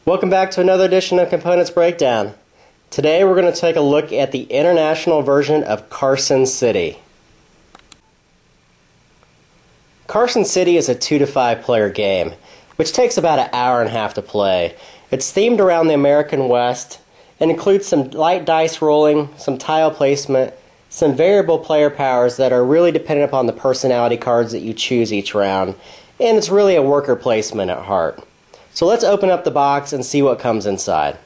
Welcome back to another edition of Components Breakdown. Today we're going to take a look at the international version of Carson City. Carson City is a 2 to 5 player game, which takes about an hour and a half to play. It's themed around the American West and includes some light dice rolling, some tile placement, some variable player powers that are really dependent upon the personality cards that you choose each round, and it's really a worker placement at heart. So let's open up the box and see what comes inside.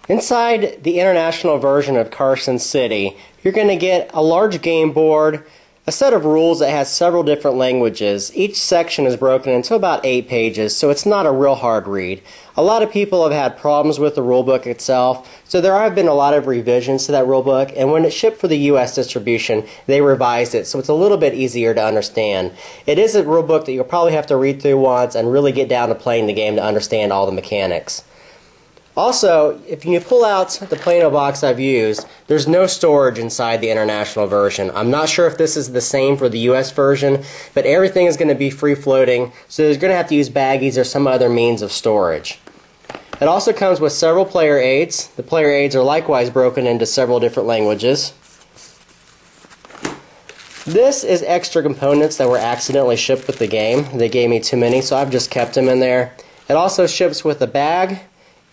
Inside the international version of Carson City, you're going to get a large game board, a set of rules that has several different languages. Each section is broken into about 8 pages, so it's not a real hard read. A lot of people have had problems with the rulebook itself, so there have been a lot of revisions to that rulebook, and when it shipped for the US distribution, they revised it, so it's a little bit easier to understand. It is a rulebook that you'll probably have to read through once and really get down to playing the game to understand all the mechanics. Also, if you pull out the Plano box I've used, there's no storage inside the international version. I'm not sure if this is the same for the US version, but everything is going to be free floating, so you're going to have to use baggies or some other means of storage. It also comes with several player aids. The player aids are likewise broken into several different languages. This is extra components that were accidentally shipped with the game. They gave me too many, so I've just kept them in there. It also ships with a bag.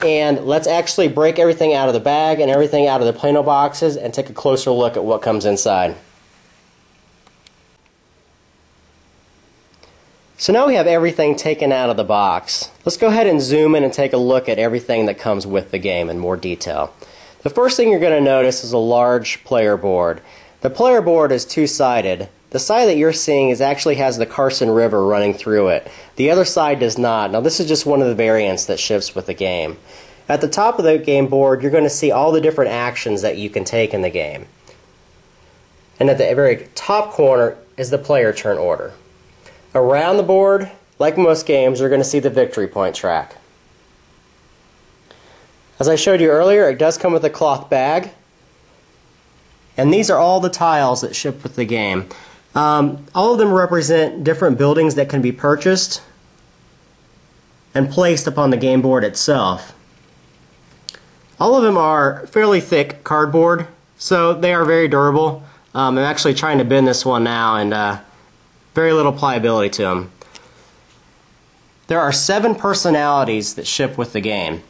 And let's actually break everything out of the bag and everything out of the Plano boxes and take a closer look at what comes inside. So now we have everything taken out of the box. Let's go ahead and zoom in and take a look at everything that comes with the game in more detail. The first thing you're going to notice is a large player board. The player board is two-sided. The side that you're seeing actually has the Carson River running through it. The other side does not. Now this is just one of the variants that ships with the game. At the top of the game board, you're going to see all the different actions that you can take in the game. And at the very top corner is the player turn order. Around the board, like most games, you're going to see the victory point track. As I showed you earlier, it does come with a cloth bag. And these are all the tiles that ship with the game. All of them represent different buildings that can be purchased and placed upon the game board itself. All of them are fairly thick cardboard, so they are very durable. I'm actually trying to bend this one now, and very little pliability to them. There are 7 personalities that ship with the game.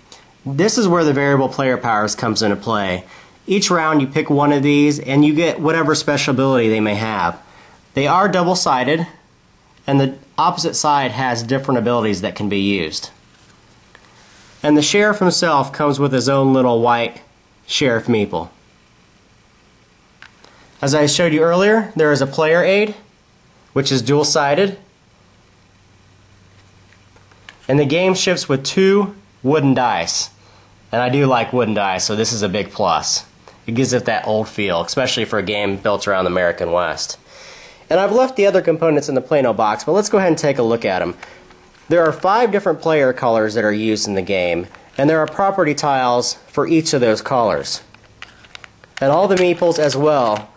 This is where the variable player powers comes into play. Each round you pick one of these and you get whatever special ability they may have. They are double-sided, and the opposite side has different abilities that can be used. And the sheriff himself comes with his own little white sheriff meeple. As I showed you earlier, there is a player aid, which is dual-sided. And the game ships with 2 wooden dice. And I do like wooden dice, so this is a big plus. It gives it that old feel, especially for a game built around the American West. And I've left the other components in the Plano box, but let's go ahead and take a look at them. There are 5 different player colors that are used in the game, and there are property tiles for each of those colors. And all the meeples as well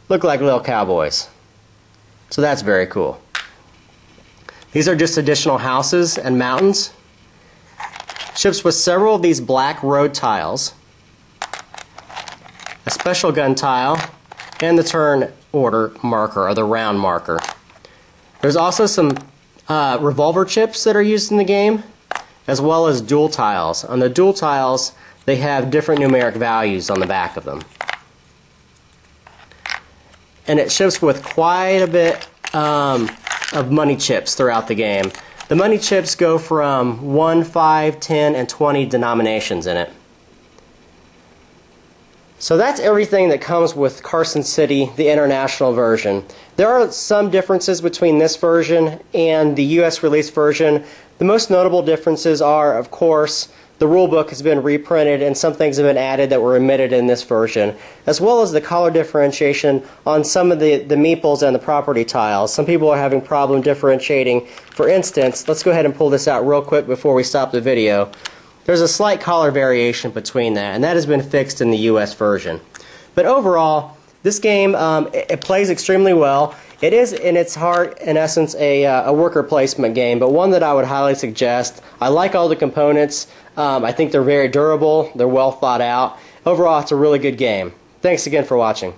look like little cowboys. So that's very cool. These are just additional houses and mountains. Ships with several of these black road tiles, a special gun tile, and the turn order marker, or the round marker. There's also some revolver chips that are used in the game, as well as dual tiles. On the dual tiles, they have different numeric values on the back of them. And it ships with quite a bit of money chips throughout the game. The money chips go from 1, 5, 10, and 20 denominations in it. So that's everything that comes with Carson City, the international version. There are some differences between this version and the US release version. The most notable differences are, of course, the rulebook has been reprinted and some things have been added that were omitted in this version, as well as the color differentiation on some of the meeples and the property tiles. Some people are having problem differentiating. For instance, let's go ahead and pull this out real quick before we stop the video. There's a slight color variation between that, and that has been fixed in the US version. But overall, this game, it plays extremely well. It is, in its heart, in essence, a worker placement game, but one that I would highly suggest. I like all the components. I think they're very durable. They're well thought out. Overall, it's a really good game. Thanks again for watching.